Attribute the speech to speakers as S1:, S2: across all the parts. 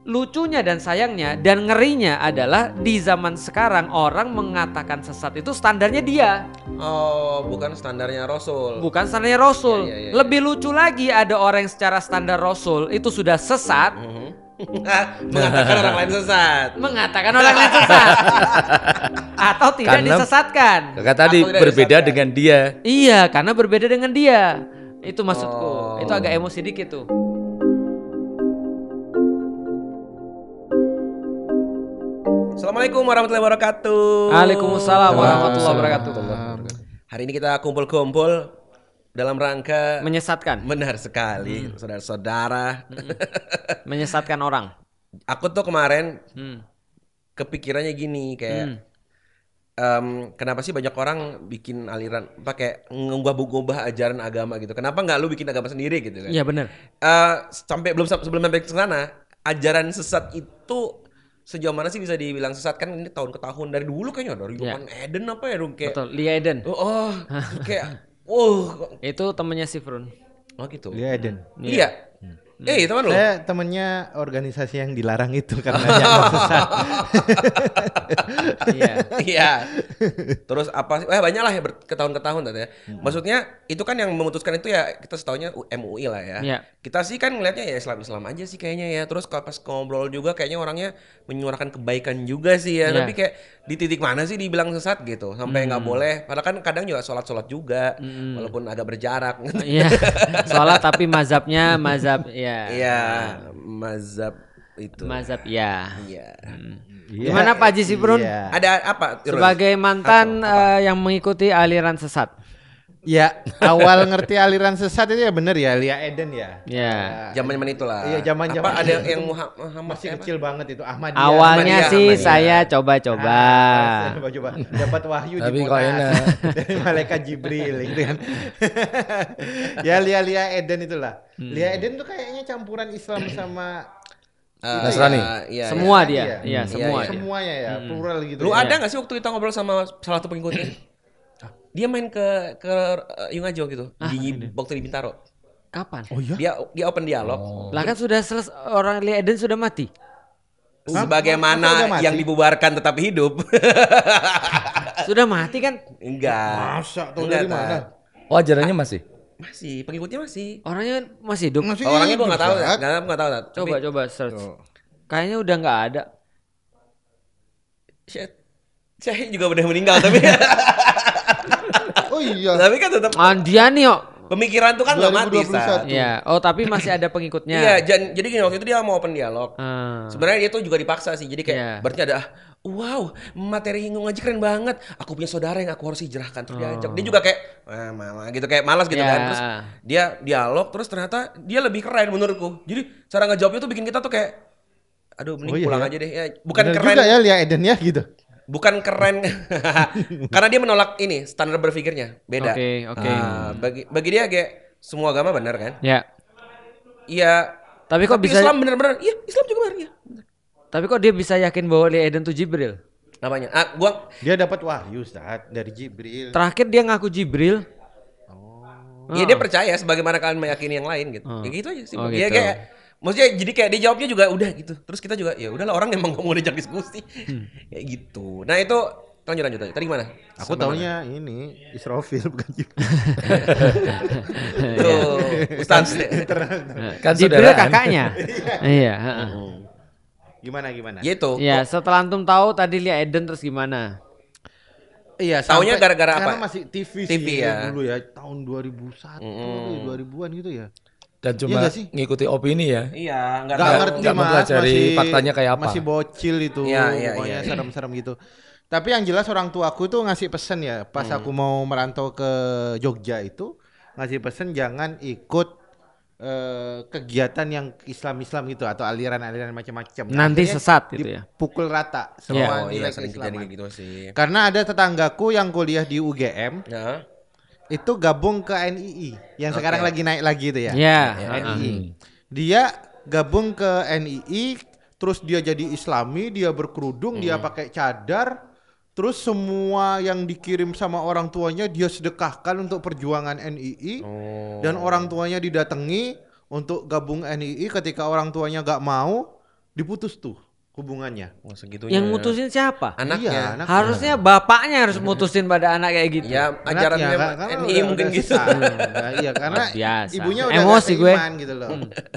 S1: lucunya dan sayangnya dan ngerinya adalah di zaman sekarang orang mengatakan sesat itu standarnya dia,
S2: Oh, bukan standarnya Rasul.
S1: bukan standarnya Rasul.
S2: Iya.
S1: Lebih lucu lagi ada orang yang secara standar Rasul itu sudah sesat,
S2: Mengatakan orang lain sesat.
S1: mengatakan orang lain sesat atau tidak
S3: Karena-
S1: disesatkan.
S3: Kakak tadi
S2: Aku tidak
S3: berbeda
S2: disesatkan.
S3: dengan dia.
S1: Iya, karena berbeda dengan dia. Itu maksudku.
S2: Oh.
S1: Itu agak emosi dikit tuh.
S2: Assalamualaikum warahmatullahi wabarakatuh.
S1: Waalaikumsalam warahmatullahi wabarakatuh.
S2: Hari ini kita kumpul-kumpul dalam rangka
S1: Menyesatkan,
S2: benar sekali, saudara-saudara.
S1: menyesatkan orang.
S2: Aku tuh kemarin
S1: Hmm.
S2: kepikirannya gini kayak kenapa sih banyak orang bikin aliran pakai ngubah-ngubah ajaran agama gitu. Kenapa nggak lu bikin agama sendiri gitu kan?
S1: Iya benar.
S2: Sampai sebelum sampai ke sana, ajaran sesat itu sejauh mana sih bisa dibilang sesat? Kan ini tahun ke tahun dari dulu kayaknya dari
S1: Ya.
S2: zaman Eden apa ya dong kayak
S1: Betul, Lia Eden.
S2: kayak
S1: Itu temennya si Frun.
S2: oh gitu.
S4: Iya Eden.
S2: Iya. Teman lu.
S4: Saya temennya organisasi yang dilarang itu karena dianggap sesat.
S1: Iya.
S2: Iya. Terus apa sih? Banyak lah ya ke tahun ke tahun tadi ya. Maksudnya itu kan yang memutuskan itu ya kita setahunya MUI lah ya.
S1: Iya.
S2: Kita sih kan ngelihatnya ya Islam aja sih kayaknya ya. Terus kalau pas ngobrol juga kayaknya orangnya menyuarakan kebaikan juga sih ya.
S1: Iya.
S2: Tapi kayak di titik mana sih dibilang sesat gitu sampai nggak boleh. Padahal kan kadang juga sholat juga walaupun agak berjarak.
S1: Iya. Sholat tapi mazhabnya mazhab ya.
S2: Iya, mazhab itu.
S1: Mazhab ya.
S2: Iya.
S1: Gimana Pak Haji Sibrun?
S4: Iya.
S2: Ada apa? Irul?
S1: Sebagai mantan yang mengikuti aliran sesat.
S4: Ya, awal ngerti aliran sesat itu ya bener ya, Lia Eden ya.
S1: Ya.
S2: Zaman-zaman itulah.
S4: Iya, zaman-zaman
S2: Apa ada
S4: itu.
S2: yang Muhammad
S4: Masih
S2: apa?
S4: kecil banget itu Ahmadiyah.
S1: Awalnya
S2: Ahmadiyah,
S1: sih
S2: Ahmadiyah.
S1: saya coba-coba.
S4: Coba dapat wahyu
S3: Tapi
S4: di
S3: kok
S4: Monas
S3: enak.
S4: dari malaikat Jibril gitu kan. Ya Lia Eden itulah. Lia Eden tuh kayaknya campuran Islam sama
S3: Nasrani.
S2: Iya,
S1: Semua
S4: iya.
S1: dia.
S4: Iya.
S1: Iya, semua.
S2: iya.
S4: semuanya ya, plural gitu.
S2: Lu
S4: ya.
S2: ada gak sih waktu kita ngobrol sama salah satu pengikutnya? Dia main ke Yungajo gitu. Waktu di Bintaro.
S1: Kapan?
S4: Oh iya.
S2: Dia open dialog.
S1: Lah kan sudah selesai, orang Lia Eden sudah mati.
S4: Masa udah
S2: Sebagaimana
S4: mati?
S2: yang dibubarkan tetap hidup.
S1: Sudah mati kan?
S2: Enggak.
S4: Masa tahu
S2: Enggak,
S4: dari mana?
S3: Oh, ajarannya masih?
S2: Masih, pengikutnya masih.
S1: Orangnya masih hidup.
S4: Masih
S2: Orangnya gua
S4: hidup,
S2: enggak tahu,
S4: Zat.
S2: enggak tahu. Tapi
S1: Coba search.
S4: Tuh.
S1: Kayaknya udah nggak ada.
S2: saya juga udah meninggal tapi
S4: Oh iya.
S2: tapi kan tetap
S1: Andiani kok.
S2: pemikiran tuh kan enggak mati,
S4: 2021.
S2: Sat.
S1: Ya. Oh tapi masih ada pengikutnya.
S2: Iya, jadi gini waktu itu dia mau open dialog.
S1: Ah.
S2: Sebenarnya dia tuh juga dipaksa sih. Jadi kayak
S1: Iya.
S2: berarti ada wow, materi yang ngaji keren banget. Aku punya saudara yang aku harus hijrahkan terus diajak. Dia juga kayak mama gitu kayak malas gitu
S1: Ya.
S2: kan. Terus dia dialog terus ternyata dia lebih keren menurutku. Jadi cara ngejawabnya tuh bikin kita tuh kayak aduh mending
S4: Oh iya,
S2: pulang
S4: ya.
S2: aja deh. Ya, bukan
S4: Bener
S2: keren.
S4: juga ya Lia Eden ya gitu.
S2: Bukan keren karena dia menolak ini standar berpikirnya beda.
S1: Oke.
S2: Bagi dia kayak semua agama benar kan?
S1: Ya.
S2: Iya.
S1: Tapi kok bisa?
S2: Islam benar-benar? Iya, Islam juga benar ya.
S1: Tapi kok dia bisa yakin bahwa Lia Eden itu Jibril?
S2: Namanya.
S4: Dia dapat wahyu Ustaz dari Jibril.
S1: Terakhir dia ngaku Jibril.
S2: Ya dia percaya sebagaimana kalian meyakini yang lain gitu. Ya gitu aja sih.
S1: Oh,
S2: Dia
S1: gitu.
S2: kayak maksudnya jadi kayak dia jawabnya juga udah gitu. Terus kita juga ya udahlah orang emang gak mau diajak diskusi. Kayak gitu. Nah, itu lanjut aja. Tadi gimana?
S4: Aku taunya ini Israfil bukan Jibril.
S2: Tuh, Ustaz.
S3: Kan
S1: Jibril
S3: saudaraan.
S1: kakaknya. Iya. heeh.
S4: Gimana?
S2: Gitu.
S1: Ya setelah antum tahu tadi Lia Eden terus gimana?
S4: Iya,
S2: Taunya
S4: sampai-
S2: gara-gara apa?
S4: Karena masih TV,
S2: TV
S4: sih
S2: ya.
S4: dulu ya, tahun 2001, 2000-an gitu ya.
S3: Dan
S4: Iya
S3: cuma
S4: nggak sih?
S3: ngikuti opini ya.
S2: Iya, enggak
S4: Gak
S2: tahu.
S4: ngerti
S3: nggak
S4: mas,
S3: mempelajari faktanya kayak apa.
S4: Masih bocil itu,
S2: Iya,
S4: pokoknya
S2: iya.
S4: serem-serem gitu. Tapi yang jelas orang tuaku tuh ngasih pesen ya, pas aku mau merantau ke Jogja itu ngasih pesen jangan ikut kegiatan yang Islam-Islam gitu atau aliran-aliran macam-macam.
S1: Nanti
S4: Akhirnya
S1: sesat gitu ya.
S4: Dipukul rata
S1: Iya.
S4: semua
S2: Oh iya,
S4: nilai
S2: sering
S4: keislaman.
S2: kejadian gitu sih.
S4: Karena ada tetanggaku yang kuliah di UGM
S2: Nah,
S4: itu gabung ke NII yang sekarang lagi naik lagi itu ya.
S1: Ya.
S4: NII. Dia gabung ke NII, terus dia jadi Islami, dia berkerudung, dia pakai cadar, terus semua yang dikirim sama orang tuanya dia sedekahkan untuk perjuangan NII, dan orang tuanya didatangi untuk gabung NII ketika orang tuanya gak mau, diputus tuh hubungannya.
S2: Wah, segitunya.
S1: Yang mutusin siapa?
S2: Anaknya.
S4: Iya, anaknya.
S1: Harusnya bapaknya harus mutusin pada anak kayak gitu.
S2: Ya ajarannya
S4: Anaknya,
S2: NI mungkin gitu.
S4: Iya, karena
S1: Luar biasa.
S4: ibunya udah
S1: Emosi
S4: gak
S1: gue.
S4: seiman gitu loh.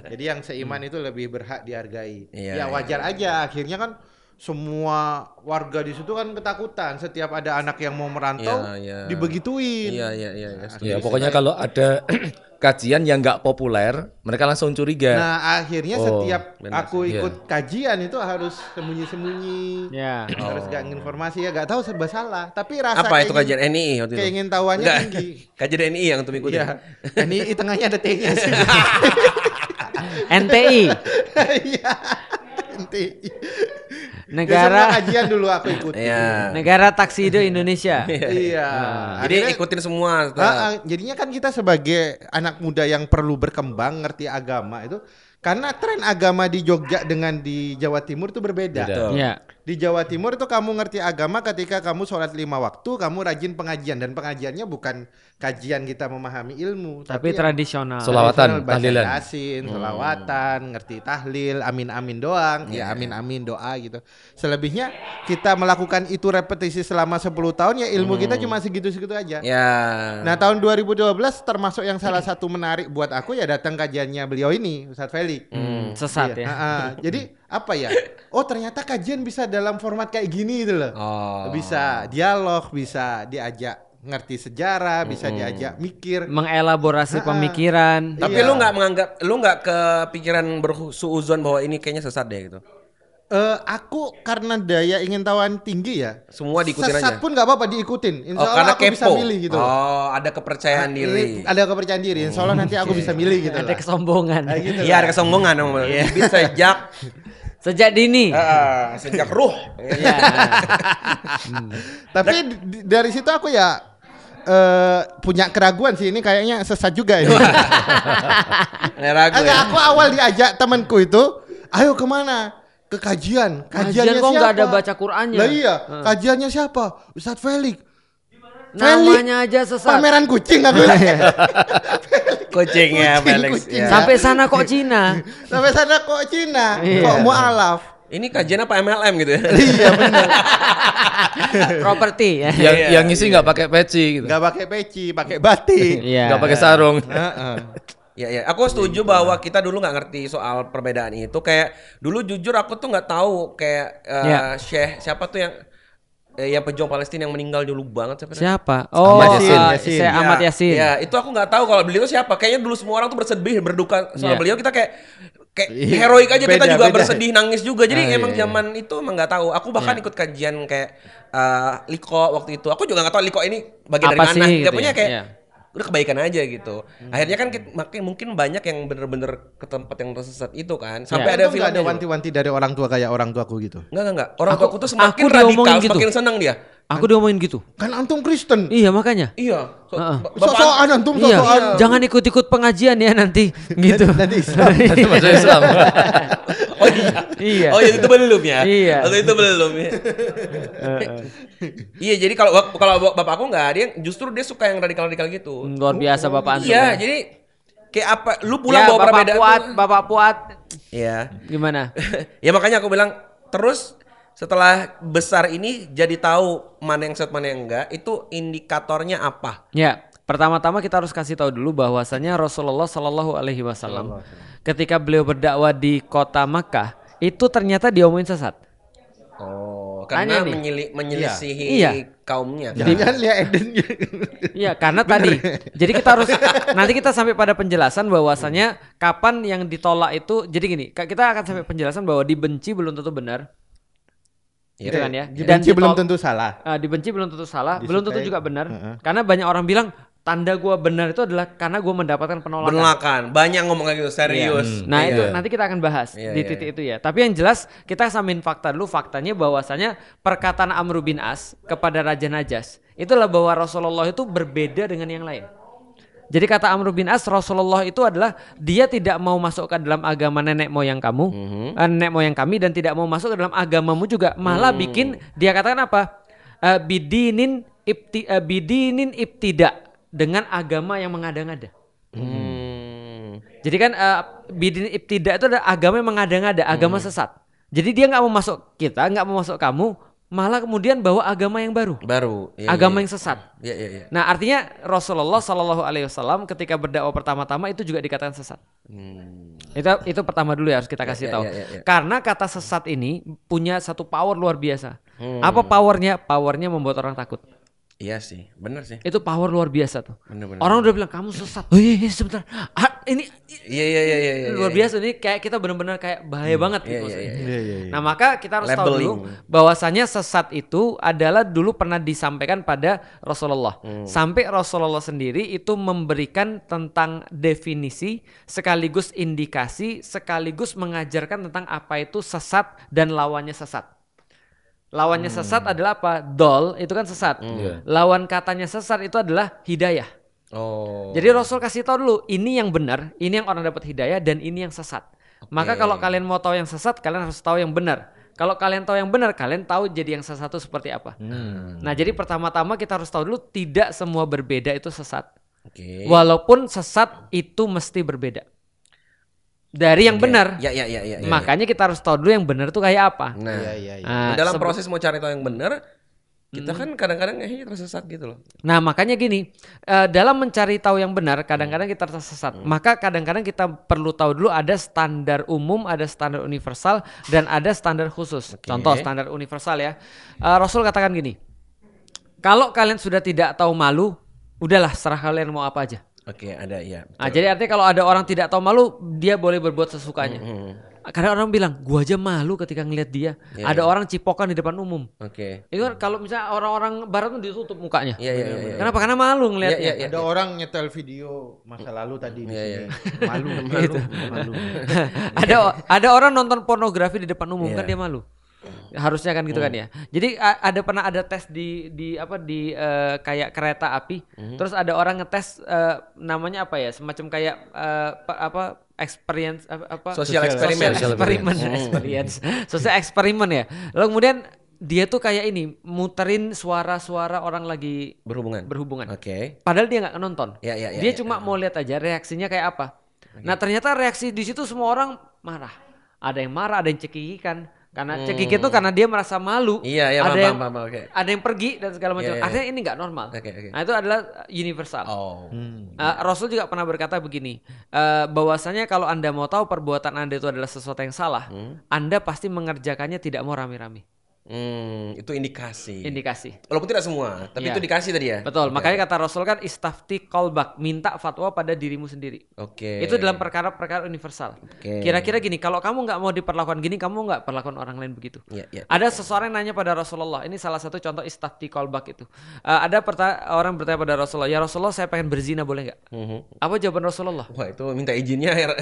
S4: Jadi yang seiman itu lebih berhak dihargai.
S2: Iya,
S4: Ya wajar aja. Akhirnya kan semua warga di situ kan ketakutan setiap ada anak yang mau merantau
S2: Iya, iya.
S4: dibegituin.
S2: Iya.
S3: Ya pokoknya kalau ada kajian yang nggak populer, mereka langsung curiga.
S4: Nah akhirnya
S3: Oh,
S4: setiap
S2: benar
S4: aku
S3: sih.
S4: ikut kajian itu harus sembunyi-sembunyi,
S1: Ya.
S4: harus gak informasi ya, gak tahu serba salah. Tapi rasa
S2: Apa itu
S4: keingin-
S2: kajian NI waktu itu?
S4: keingin tahuannya
S2: Enggak.
S4: tinggi.
S2: Kajian NI yang tuh ikutin.
S4: Iya, ini tengahnya ada T-nya sih.
S1: NTI,
S4: Iya, NTI.
S1: negara
S4: Semua kajian dulu aku ikutin.
S2: Iya.
S1: negara taksido Indonesia.
S4: Iya.
S2: Jadi
S4: Akhirnya-
S2: ikutin semua.
S4: jadinya kan kita sebagai anak muda yang perlu berkembang, ngerti agama itu, karena tren agama di Jogja dengan di Jawa Timur itu berbeda.
S3: Beda.
S1: Iya.
S4: Di Jawa Timur itu kamu ngerti agama ketika kamu sholat 5 waktu, kamu rajin pengajian, dan pengajiannya bukan kajian kita memahami ilmu,
S1: Tapi
S4: yang
S1: tradisional.
S3: Selawatan,
S4: tradisional, baca
S3: tahlilan.
S4: Yasin, selawatan, ngerti tahlil, amin-amin doang, ya amin-amin doa gitu. Selebihnya kita melakukan itu repetisi selama 10 tahun, ya ilmu kita cuma segitu-segitu aja.
S2: Ya.
S4: Nah tahun 2012 termasuk yang salah satu menarik buat aku ya datang kajiannya beliau ini, Ustadz Feli.
S1: Sesat
S4: Iya,
S1: ya.
S4: Jadi apa ya? Oh ternyata kajian bisa dalam format kayak gini gitu loh.
S2: Oh.
S4: Bisa dialog, bisa diajak ngerti sejarah, bisa diajak mikir.
S1: Mengelaborasi pemikiran.
S2: Tapi
S4: Iya.
S2: lu nggak kepikiran bersuuzon bahwa ini kayaknya sesat deh gitu.
S4: Aku karena daya ingin tahuan tinggi ya.
S2: Semua diikutin
S4: Sesat
S2: aja.
S4: pun nggak apa-apa diikutin. Insya
S2: Oh,
S4: Allah
S2: karena
S4: aku
S2: kepo.
S4: bisa milih gitu. loh.
S2: Oh, ada kepercayaan
S4: Ini
S2: diri.
S4: Ada kepercayaan diri. Insya Allah nanti aku bisa milih gitu.
S1: Ada
S4: lah.
S1: kesombongan.
S4: Gitu
S2: Iya,
S4: lah.
S2: ada kesombongan dong. Bisa sejak
S1: Sejak dini.
S2: sejak ruh.
S1: Iya.
S4: Tapi dari situ aku ya punya keraguan sih, ini kayaknya sesat juga ini.
S2: Ragu
S4: Agak
S2: ya.
S4: aku awal diajak temanku itu, ayo kemana? Ke kajian. Kajiannya
S1: kok
S4: siapa?
S1: nggak ada baca Qur'annya?
S4: Lah iya, kajiannya siapa? Ustadz Felix.
S1: Namanya aja sesat.
S4: Pameran kucing aku.
S2: Kucingnya
S4: Kucing,
S2: Felix.
S4: kucing.
S2: Ya.
S1: Sampai sana kok Cina.
S4: Sampai sana kok Cina,
S1: Iya.
S4: kok mualaf.
S2: Ini kajian apa MLM gitu ya?
S4: Iya benar.
S1: Properti ya.
S3: Yang ngisi nggak pakai peci gitu.
S4: Gak pakai peci, pakai batik.
S1: Iya.
S3: Nggak pakai sarung.
S4: Heeh.
S2: Ya, aku setuju bahwa kita dulu nggak ngerti soal perbedaan itu. Kayak dulu jujur aku tuh nggak tahu kayak
S1: Ya.
S2: Syekh siapa tuh yang pejuang Palestina yang meninggal dulu banget siapa?
S1: Siapa? Oh,
S3: Ahmad Yasin.
S4: Yasin.
S1: Saya Ahmad Yasin.
S2: Ya, itu aku nggak tahu kalau beliau siapa. Kayaknya dulu semua orang tuh bersedih, berduka soal
S1: Iya.
S2: beliau. Kita kayak heroik aja, kita
S4: Beda,
S2: juga
S4: beda.
S2: bersedih, nangis juga. Jadi emang
S4: iya.
S2: zaman itu emang nggak tahu. Aku bahkan ikut kajian kayak Liko waktu itu. Aku juga nggak tahu Liko ini bagian
S1: Apa
S2: dari mana.
S1: sih
S2: Nggak
S1: gitu
S2: punya
S1: ya?
S2: kayak
S1: Iya.
S2: udah kebaikan aja gitu. Akhirnya kan makin mungkin banyak yang bener-bener ke tempat yang tersesat itu kan. Sampai ada
S4: Untung nggak
S2: filmnya. juga.
S4: wanti-wanti dari orang tua kayak orang tuaku gitu.
S2: Enggak. Orang tua aku tuh semakin
S1: aku diomongin
S2: radikal,
S1: gitu.
S2: semakin senang dia.
S1: Aku diomongin gitu.
S4: Kan antum Kristen.
S1: Iya makanya.
S2: Iya.
S1: Heeh.
S4: Sosokan antum
S1: Iya.
S4: sosokan.
S1: Jangan ikut-ikut pengajian ya nanti. Gitu.
S4: Nanti Islam.
S3: Itu masuk Islam.
S2: Oh iya.
S1: Iya.
S2: Oh iya itu belum ya.
S1: Iya.
S2: Waktu itu belum ya. Iya jadi kalau bapak aku nggak, dia justru dia suka yang radikal-radikal gitu.
S1: Luar biasa Bapak Antum.
S2: Iya jadi kayak apa? Lu pulang
S1: Ya,
S2: bawa
S1: Bapak
S2: perbedaan.
S1: Puat,
S2: tuh.
S1: Bapak Puat.
S2: Iya.
S1: Gimana?
S2: Ya makanya aku bilang terus setelah besar ini jadi tahu mana yang set mana yang enggak, itu indikatornya apa?
S1: Ya, pertama-tama kita harus kasih tahu dulu bahwasanya Rasulullah Shallallahu Alaihi Wasallam ketika beliau berdakwah di kota Makkah itu ternyata diomongin sesat.
S2: Oh,
S1: Tanya
S2: karena
S1: nih.
S2: menyelisihi
S1: Iya.
S2: kaumnya.
S4: Jangan lihat Eden.
S1: Iya, karena tadi. Jadi kita harus nanti kita sampai pada penjelasan bahwasanya kapan yang ditolak itu. Jadi gini, kita akan sampai penjelasan bahwa dibenci belum tentu benar. Gitu kan ya.
S4: Dibenci belum tentu salah.
S1: Dibenci belum tentu salah,
S4: Disukai.
S1: belum tentu juga benar. Karena banyak orang bilang tanda gua benar itu adalah karena gua mendapatkan penolakan.
S2: Penolakan. Banyak ngomong kayak gitu, serius.
S1: Nah
S2: Iya.
S1: itu nanti kita akan bahas
S2: Iya,
S1: di
S2: iya,
S1: titik itu ya. Tapi yang jelas kita samain fakta dulu. Faktanya bahwasanya perkataan Amr bin As kepada Raja Najas itulah bahwa Rasulullah itu berbeda dengan yang lain. Jadi kata Amr bin As, Rasulullah itu adalah dia tidak mau masuk ke dalam agama nenek moyang kamu, nenek moyang kami, dan tidak mau masuk ke dalam agamamu juga. Malah bikin dia katakan apa? Bidinin ibtida, dengan agama yang mengada-ngada. Jadi kan bidin ibtida itu adalah agama yang mengada-ngada, agama sesat. Jadi dia nggak mau masuk kita, nggak mau masuk kamu, malah kemudian bawa agama yang baru,
S2: Baru.
S1: agama yang sesat.
S2: Iya.
S1: Nah artinya Rasulullah Shallallahu Alaihi Wasallam ketika berdakwah pertama-tama itu juga dikatakan sesat. Itu pertama dulu ya harus kita kasih tahu. Karena kata sesat ini punya satu power luar biasa. Apa powernya? Powernya membuat orang takut.
S2: Iya sih, benar sih.
S1: Itu power luar biasa tuh.
S2: Bener.
S1: Orang udah bilang kamu sesat. Oh iya sebentar. Ini
S2: Iya.
S1: luar biasa ini kayak kita benar-benar kayak bahaya banget gitu.
S2: Iya.
S1: Nah maka kita harus tahu dulu
S2: Labeling.
S1: bahwasanya sesat itu adalah dulu pernah disampaikan pada Rasulullah. Sampai Rasulullah sendiri itu memberikan tentang definisi sekaligus indikasi sekaligus mengajarkan tentang apa itu sesat dan lawannya sesat. Lawannya sesat adalah apa? Dol itu kan sesat. Lawan katanya sesat itu adalah hidayah.
S2: Oh.
S1: Jadi Rasul kasih tahu dulu ini yang benar, ini yang orang dapat hidayah dan ini yang sesat. Maka kalau kalian mau tahu yang sesat, kalian harus tahu yang benar. Kalau kalian tahu yang benar, kalian tahu jadi yang sesat itu seperti apa. Nah, jadi pertama-tama kita harus tahu dulu tidak semua berbeda itu sesat.
S2: Oke.
S1: Walaupun sesat itu mesti berbeda dari yang benar.
S2: Iya.
S1: Makanya kita harus tahu dulu yang benar itu kayak apa.
S2: Nah,
S4: Iya.
S1: Nah,
S2: dalam proses mau cari tahu yang benar, kita kan kadang-kadang tersesat gitu loh.
S1: Nah makanya gini, dalam mencari tahu yang benar kadang-kadang kita tersesat. Maka kadang-kadang kita perlu tahu dulu ada standar umum, ada standar universal, dan ada standar khusus. Contoh standar universal ya, Rasul katakan gini, kalau kalian sudah tidak tahu malu, udahlah serah kalian mau apa aja.
S2: Oke, ada ya.
S1: Nah, jadi artinya kalau ada orang tidak tahu malu, dia boleh berbuat sesukanya. Kadang orang bilang, gua aja malu ketika ngelihat dia. Ada orang cipokan di depan umum.
S2: Oke.
S1: Itu kan kalau misalnya orang-orang barat tuh ditutup mukanya.
S2: Iya.
S1: Kenapa? Karena malu ngelihatnya.
S2: Iya.
S4: Ada orang nyetel video masa lalu tadi di sini. Malu.
S1: Ada orang nonton pornografi di depan umum kan
S2: Iya.
S1: dia malu. Harusnya kan gitu kan ya. Jadi pernah ada tes di kayak kereta api. Terus ada orang ngetes namanya apa ya? Semacam kayak experience
S2: Social eksperimen.
S1: Social eksperimen ya. Lalu kemudian dia tuh kayak ini muterin suara-suara orang lagi berhubungan.
S2: Oke.
S1: Padahal dia nggak nonton.
S2: Iya.
S1: Dia cuma mau lihat aja reaksinya kayak apa. Nah ternyata reaksi di situ semua orang marah. Ada yang marah, ada yang cekikikan. Karena cekik itu karena dia merasa malu.
S2: Iya, paham. Oke.
S1: Ada yang pergi dan segala macam.
S2: Iya.
S1: Artinya ini nggak normal.
S2: Oke.
S1: Nah itu adalah universal.
S2: Oh.
S1: Rasul juga pernah berkata begini, bahwasanya kalau Anda mau tahu perbuatan Anda itu adalah sesuatu yang salah, Anda pasti mengerjakannya tidak mau rame-rame.
S2: Itu indikasi.
S1: Walaupun
S2: tidak semua, tapi
S1: Iya.
S2: itu dikasih tadi ya.
S1: Betul,
S2: Oke.
S1: makanya kata Rasul kan istafti qalbak, minta fatwa pada dirimu sendiri.
S2: Oke.
S1: Itu dalam perkara-perkara universal.
S2: Oke.
S1: Kira-kira gini, kalau kamu nggak mau diperlakukan gini, kamu nggak perlakukan orang lain begitu.
S2: Iya.
S1: Ada seseorang yang nanya pada Rasulullah, ini salah satu contoh istafti qalbak itu. Ada orang bertanya pada Rasulullah, ya Rasulullah saya pengen berzina boleh nggak? Apa jawaban Rasulullah?
S2: Wah, itu minta izinnya ya.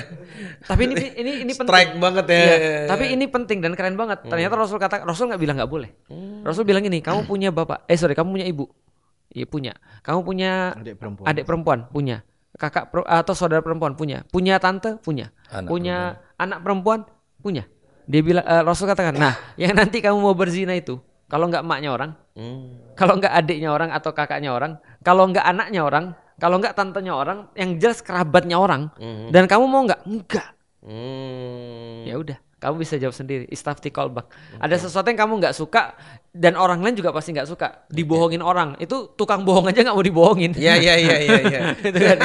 S1: Tapi ini penting.
S2: Strike banget ya.
S1: Iya, tapi ini penting dan keren banget. Ternyata Rasul nggak bilang nggak boleh. Rasul bilang gini, kamu punya bapak, kamu punya ibu, iya punya. Kamu punya adik perempuan, punya. Atau saudara perempuan, punya. Punya tante, punya. Anak perempuan, punya. Dia bilang, Rasul katakan, nah, yang nanti kamu mau berzina itu, kalau nggak emaknya orang, kalau nggak adiknya orang atau kakaknya orang, kalau nggak anaknya orang, kalau nggak tantenya orang, yang jelas kerabatnya orang, dan kamu mau nggak? Enggak. Ya udah, kamu bisa jawab sendiri. Istafti qalbak. Ada sesuatu yang kamu nggak suka dan orang lain juga pasti nggak suka. Dibohongin orang, itu tukang bohong aja nggak mau dibohongin.
S2: Iya.
S1: Itu kan.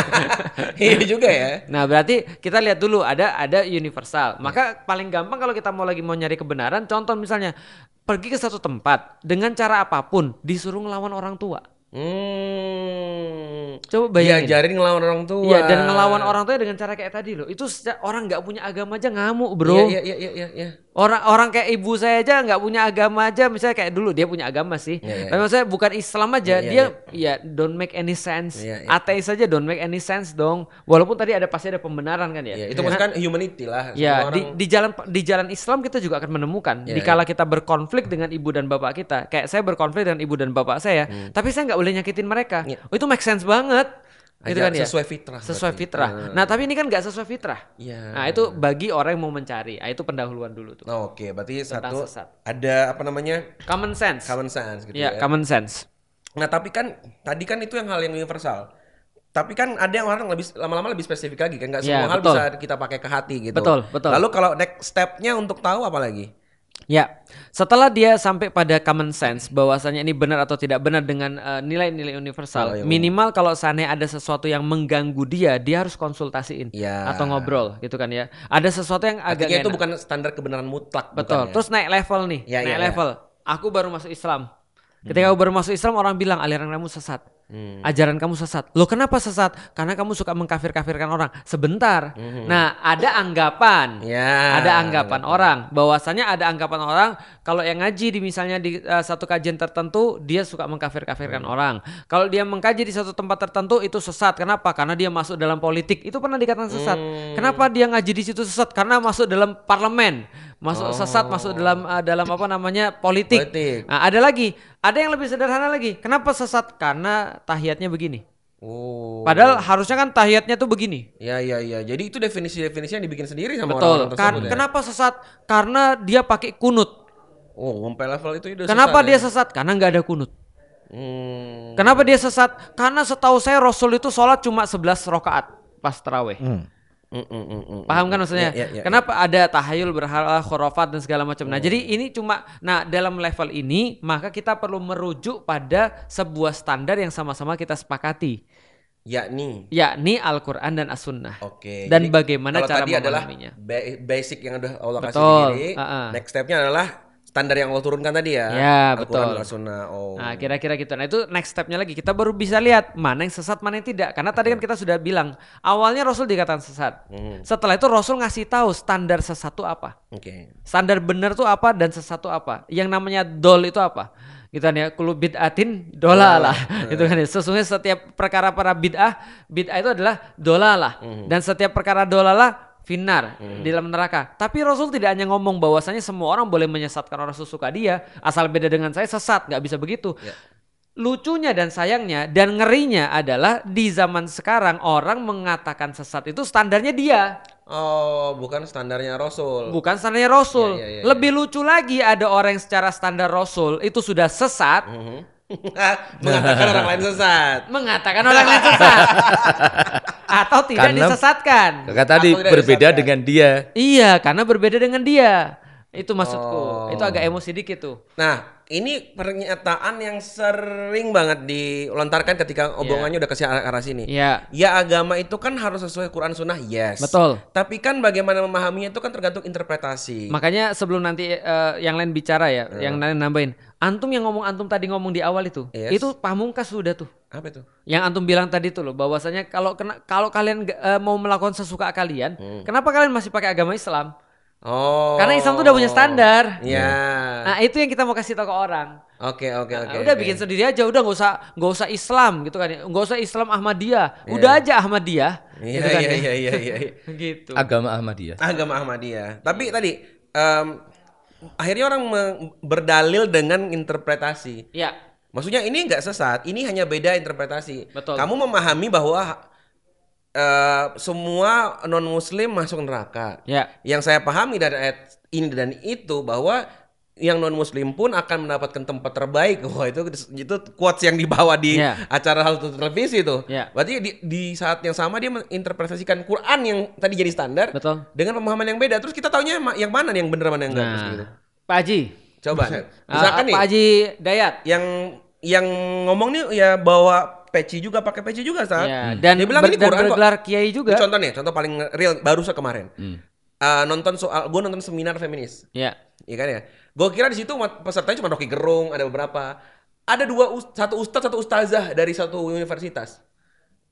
S2: Iya juga ya.
S1: Nah berarti kita lihat dulu ada universal. Maka paling gampang kalau kita mau nyari kebenaran, contoh misalnya pergi ke satu tempat dengan cara apapun disuruh ngelawan orang tua. Coba bayangin.
S2: Diajarin ngelawan orang tua.
S1: Iya, dan ngelawan orang tua dengan cara kayak tadi loh. Itu orang nggak punya agama aja ngamuk, bro.
S2: Iya.
S1: Orang kayak ibu saya aja nggak punya agama aja, misalnya kayak dulu dia punya agama sih. Tapi maksudnya bukan Islam aja, dia don't make any sense. Ateis aja don't make any sense dong. Walaupun tadi pasti ada pembenaran kan ya.
S2: Itu maksudnya kan humanity lah.
S1: Ya, di jalan Islam kita juga akan menemukan. Dikala kita berkonflik dengan ibu dan bapak kita, kayak saya berkonflik dengan ibu dan bapak saya, tapi saya nggak boleh nyakitin mereka. Oh, itu make sense banget. Gitu kan ya? Sesuai fitrah. Nah, tapi ini kan nggak sesuai fitrah. Nah, itu bagi orang yang mau mencari. Itu pendahuluan dulu tuh.
S2: Oke, berarti
S1: Tentang
S2: satu
S1: sesat.
S2: ada apa namanya?
S1: Common sense
S2: gitu
S1: ya.
S2: ya.
S1: Common sense.
S2: Nah, tapi kan tadi kan itu yang hal yang universal. Tapi kan ada yang orang lama-lama lebih spesifik lagi kan, nggak semua hal bisa kita pakai ke hati gitu.
S1: Betul.
S2: Lalu kalau next step-nya untuk tahu apa lagi?
S1: Ya, setelah dia sampai pada common sense bahwasanya ini benar atau tidak benar dengan nilai-nilai universal,
S2: yang
S1: minimal kalau seandainya ada sesuatu yang mengganggu dia harus konsultasiin
S2: Ya.
S1: atau ngobrol gitu kan ya. Ada sesuatu yang agak
S2: Artinya itu
S1: nggak enak.
S2: bukan standar kebenaran mutlak.
S1: Betul.
S2: bukan ya?
S1: Terus naik level nih,
S2: Ya,
S1: naik
S2: ya, ya.
S1: level. Aku baru masuk Islam. Ketika aku baru masuk Islam, orang bilang aliran kamu sesat. Ajaran kamu sesat. Loh kenapa sesat? Karena kamu suka mengkafir-kafirkan orang. Sebentar. Nah, ada anggapan.
S2: Ya,
S1: Ada anggapan orang. Bahwasanya ada anggapan orang kalau yang ngaji di misalnya di satu kajian tertentu dia suka mengkafir-kafirkan orang. Kalau dia mengkaji di satu tempat tertentu itu sesat. Kenapa? Karena dia masuk dalam politik. Itu pernah dikatakan sesat. Kenapa dia ngaji di situ sesat? Karena masuk dalam parlemen. Masuk sesat, masuk dalam apa namanya politik. Nah, ada lagi, ada yang lebih sederhana lagi. Kenapa sesat? Karena tahiyatnya begini.
S2: Oh.
S1: Padahal harusnya kan tahiyatnya tuh begini.
S2: Ya. Jadi itu definisi-definisi yang dibikin sendiri sama
S1: Betul.
S2: orang-orang tersebut ya?
S1: Kenapa sesat? Karena dia pakai kunut.
S2: Oh, sampai level itu udah
S1: Kenapa
S2: sesat
S1: dia
S2: ya?
S1: sesat? Karena nggak ada kunut.
S2: Kenapa?
S1: Kenapa dia sesat? Karena setahu saya Rasul itu sholat cuma 11 rakaat pas taraweh. Paham kan maksudnya?
S2: Ya.
S1: Kenapa ada tahayul, berhala, khurafat dan segala macam. Nah, jadi ini cuma dalam level ini maka kita perlu merujuk pada sebuah standar yang sama-sama kita sepakati, yakni Al-Qur'an dan As-Sunnah.
S2: Oke.
S1: Dan
S2: Jadi,
S1: bagaimana
S2: kalau
S1: cara
S2: tadi adalah
S1: memahaminya.
S2: basic yang udah Allah kasih
S1: Betul,
S2: sendiri.
S1: uh-uh.
S2: Next stepnya adalah standar yang Allah turunkan tadi ya.
S1: Ya,
S2: Al-Quran
S1: betul.
S2: dan Sunnah. Oh.
S1: Nah, kira-kira gitu. Nah, itu next stepnya lagi. Kita baru bisa lihat mana yang sesat, mana yang tidak. Karena tadi kan kita sudah bilang, awalnya Rasul dikatakan sesat. Setelah itu Rasul ngasih tahu standar sesat itu apa.
S2: Oke.
S1: Standar benar itu apa dan sesat itu apa. Yang namanya dol itu apa. Gitu kan ya, kullu bid'atin dolalah. Gitu kan ya. Sesungguhnya setiap perkara para bid'ah itu adalah dolalah. Dan setiap perkara dolalah finnar di dalam neraka. Tapi Rasul tidak hanya ngomong bahwasanya semua orang boleh menyesatkan orang sesuka dia, asal beda dengan saya sesat, nggak bisa begitu. Lucunya dan sayangnya dan ngerinya adalah di zaman sekarang orang mengatakan sesat itu standarnya dia,
S2: Oh, bukan standarnya Rasul.
S1: bukan standarnya Rasul.
S2: Ya.
S1: Lebih lucu lagi ada orang yang secara standar Rasul itu sudah sesat,
S2: Mengatakan orang lain sesat.
S1: mengatakan orang lain sesat atau tidak
S3: Karena-
S1: disesatkan.
S3: Kakak tadi
S2: Atau tidak
S3: berbeda
S2: disesatkan.
S3: dengan dia.
S1: Iya, karena berbeda dengan dia. Itu maksudku. Itu agak emosi dikit tuh.
S2: Nah, ini pernyataan yang sering banget dilontarkan ketika omongannya udah ke arah sini.
S1: Iya.
S2: Ya, agama itu kan harus sesuai Quran Sunnah, yes.
S1: Betul.
S2: Tapi kan bagaimana memahaminya itu kan tergantung interpretasi.
S1: Makanya sebelum nanti yang lain bicara ya, yang lain nambahin. Antum yang ngomong antum tadi ngomong di awal itu,
S2: Yes.
S1: itu pamungkas sudah tuh.
S2: Apa itu?
S1: Yang antum bilang tadi tuh loh, bahwasanya kalau kalian mau melakukan sesuka kalian, kenapa kalian masih pakai agama Islam?
S2: Oh.
S1: Karena Islam tuh udah punya standar.
S2: Iya.
S1: Nah, itu yang kita mau kasih tahu ke orang.
S2: Oke.
S1: Nah, udah bikin sendiri aja, udah nggak usah Islam gitu kan, nggak usah Islam Ahmadiyah, udah aja Ahmadiyah.
S2: Iya,
S1: gitu kan ya.
S2: iya.
S1: Gitu.
S3: Agama Ahmadiyah.
S2: Agama Ahmadiyah. Tapi tadi akhirnya orang berdalil dengan interpretasi.
S1: Ya,
S2: Maksudnya ini nggak sesat, ini hanya beda interpretasi.
S1: Betul.
S2: Kamu memahami bahwa semua non Muslim masuk neraka.
S1: ya.
S2: Yang saya pahami dari ayat ini dan itu bahwa yang non Muslim pun akan mendapatkan tempat terbaik. Wah, itu quotes yang dibawa di
S1: Ya.
S2: acara hal televisi itu.
S1: Ya.
S2: Berarti di saat yang sama dia menginterpretasikan Quran yang tadi jadi standar
S1: Betul.
S2: dengan pemahaman yang beda. Terus kita taunya yang mana nih yang benar mana yang enggak terus gitu.
S1: Pak Haji,
S2: Coba misalkan nih
S1: Pak Haji Dayat.
S2: yang ngomong nih ya bawa peci juga, pakai peci juga saat.
S1: Ya, dan
S2: dia bilang ini
S1: dan
S2: Quran kok.
S1: bergelar kiai juga.
S2: Ini contoh nih, contoh paling real baru kemarin. Gue nonton seminar feminis.
S1: Ya.
S2: Iya kan ya? Gue kira di situ pesertanya cuma Rocky Gerung, ada beberapa. Ada satu ustadz, satu ustazah dari satu universitas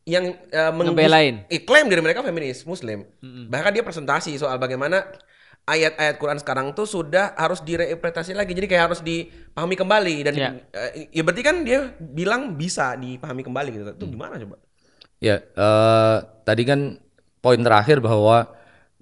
S2: yang
S1: Ngebelain.
S2: klaim diri mereka feminis Muslim. Bahkan dia presentasi soal bagaimana ayat-ayat Quran sekarang tuh sudah harus direinterpretasi lagi. Jadi kayak harus dipahami kembali dan
S1: Ya.
S2: ya berarti kan dia bilang bisa dipahami kembali gitu. Itu gimana coba?
S3: Ya, tadi kan poin terakhir bahwa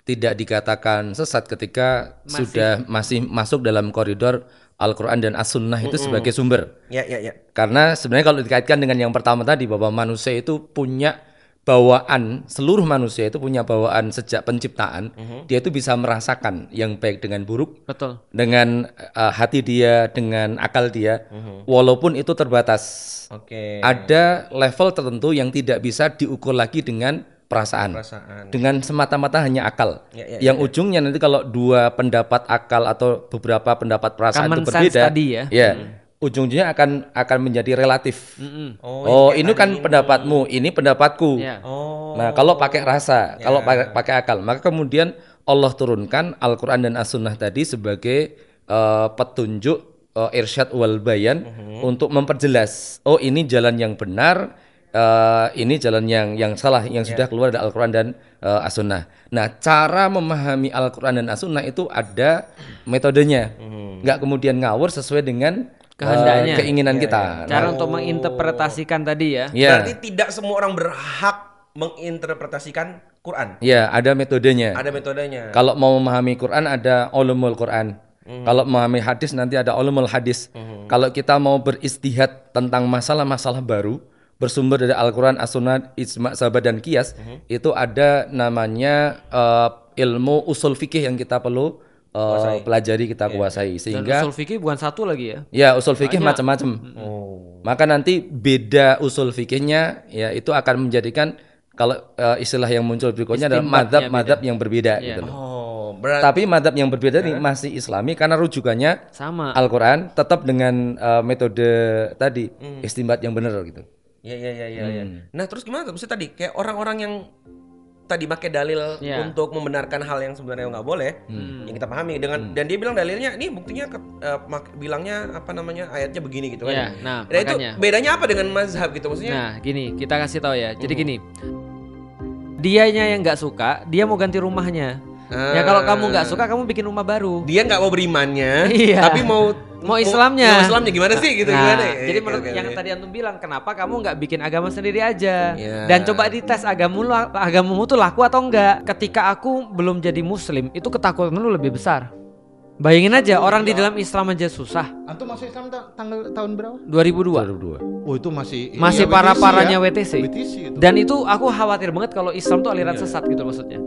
S3: tidak dikatakan sesat ketika sudah masih masuk dalam koridor Al-Quran dan As-Sunnah itu sebagai sumber.
S2: Ya.
S3: Karena sebenarnya kalau dikaitkan dengan yang pertama tadi bahwa manusia itu punya bawaan, seluruh manusia itu punya bawaan sejak penciptaan, dia itu bisa merasakan yang baik dengan buruk,
S1: Betul.
S3: dengan hati dia, dengan akal dia, walaupun itu terbatas.
S2: Oke.
S3: Ada level tertentu yang tidak bisa diukur lagi dengan perasaan.
S2: Perasaan.
S3: Dengan semata-mata hanya akal.
S2: Ya,
S3: yang ujungnya nanti kalau dua pendapat akal atau beberapa pendapat perasaan
S1: Common
S3: itu
S1: sense
S3: berbeda,
S1: tadi ya.
S3: ujungnya akan menjadi relatif.
S2: Oh,
S3: Oh, ini kan pendapatmu, ini pendapatku.
S1: Ya.
S2: Oh.
S3: Nah, kalau pakai rasa, kalau pakai akal, maka kemudian Allah turunkan Al-Qur'an dan As-Sunnah tadi sebagai petunjuk irsyad wal bayan untuk memperjelas, oh ini jalan yang benar, ini jalan yang salah, yang sudah keluar dari Al-Qur'an dan As-Sunnah. Nah, cara memahami Al-Qur'an dan As-Sunnah itu ada metodenya. Nggak kemudian ngawur sesuai dengan
S1: Kehendaknya.
S3: keinginan kita.
S1: Cara untuk menginterpretasikan tadi ya.
S3: Ya.
S2: Berarti tidak semua orang berhak menginterpretasikan Quran.
S3: Ya, ada metodenya.
S2: Ada metodenya.
S3: Kalau mau memahami Quran ada ulumul Quran. Kalau memahami hadis nanti ada ulumul hadis. Kalau kita mau beristihad tentang masalah-masalah baru bersumber dari Al-Quran, As-Sunnah, Ijma', Sahabat dan Qiyas, itu ada namanya ilmu usul fikih yang kita perlu pelajari, kita kuasai.
S1: Dan
S3: Sehingga
S1: usul fikih bukan satu lagi ya.
S3: ya usul fikih macam-macam. Maka nanti beda usul fikihnya ya itu akan menjadikan kalau istilah yang muncul berikutnya adalah
S1: Istinbatnya
S3: madhab yang berbeda gitu loh.
S2: Oh, berarti
S3: Tapi madhab yang berbeda ini masih Islami karena rujukannya
S1: Sama.
S3: Al-Quran, tetap dengan metode tadi istinbat yang benar gitu.
S2: ya. Nah, terus gimana tuh? Maksudnya tadi kayak orang-orang yang tadi pakai dalil
S1: Ya.
S2: untuk membenarkan hal yang sebenarnya nggak boleh, yang kita pahami dengan dan dia bilang dalilnya ini buktinya bilangnya apa namanya ayatnya begini gitu kan.
S1: Ya, nah,
S2: Dan itu
S1: makanya.
S2: bedanya apa dengan mazhab gitu maksudnya?
S1: Nah, gini, kita kasih tahu ya. Jadi gini. Dianya yang nggak suka, dia mau ganti rumahnya. Ya kalau kamu nggak suka, kamu bikin rumah baru.
S2: Dia nggak mau berimannya,
S1: Iya.
S2: tapi mau
S1: Islamnya.
S2: Mau Islamnya gimana sih gitu
S1: Nah,
S2: gimana?
S1: jadi
S2: Oke,
S1: menurut
S2: oke,
S1: yang
S2: oke.
S1: tadi antum bilang, kenapa kamu nggak bikin agama sendiri aja?
S2: Iya.
S1: Dan coba dites agamamu tuh laku atau enggak. Ketika aku belum jadi muslim, itu ketakutan lu lebih besar. Bayangin aja orang di dalam Islam aja susah.
S4: Antum masuk Islam tanggal tahun berapa?
S1: 2002.
S3: 2002.
S4: Oh itu masih
S1: Masih
S4: iya,
S1: para-paranya
S4: ya.
S1: WTC.
S4: WTC itu.
S1: Dan itu aku khawatir banget kalau Islam tuh aliran sesat gitu maksudnya.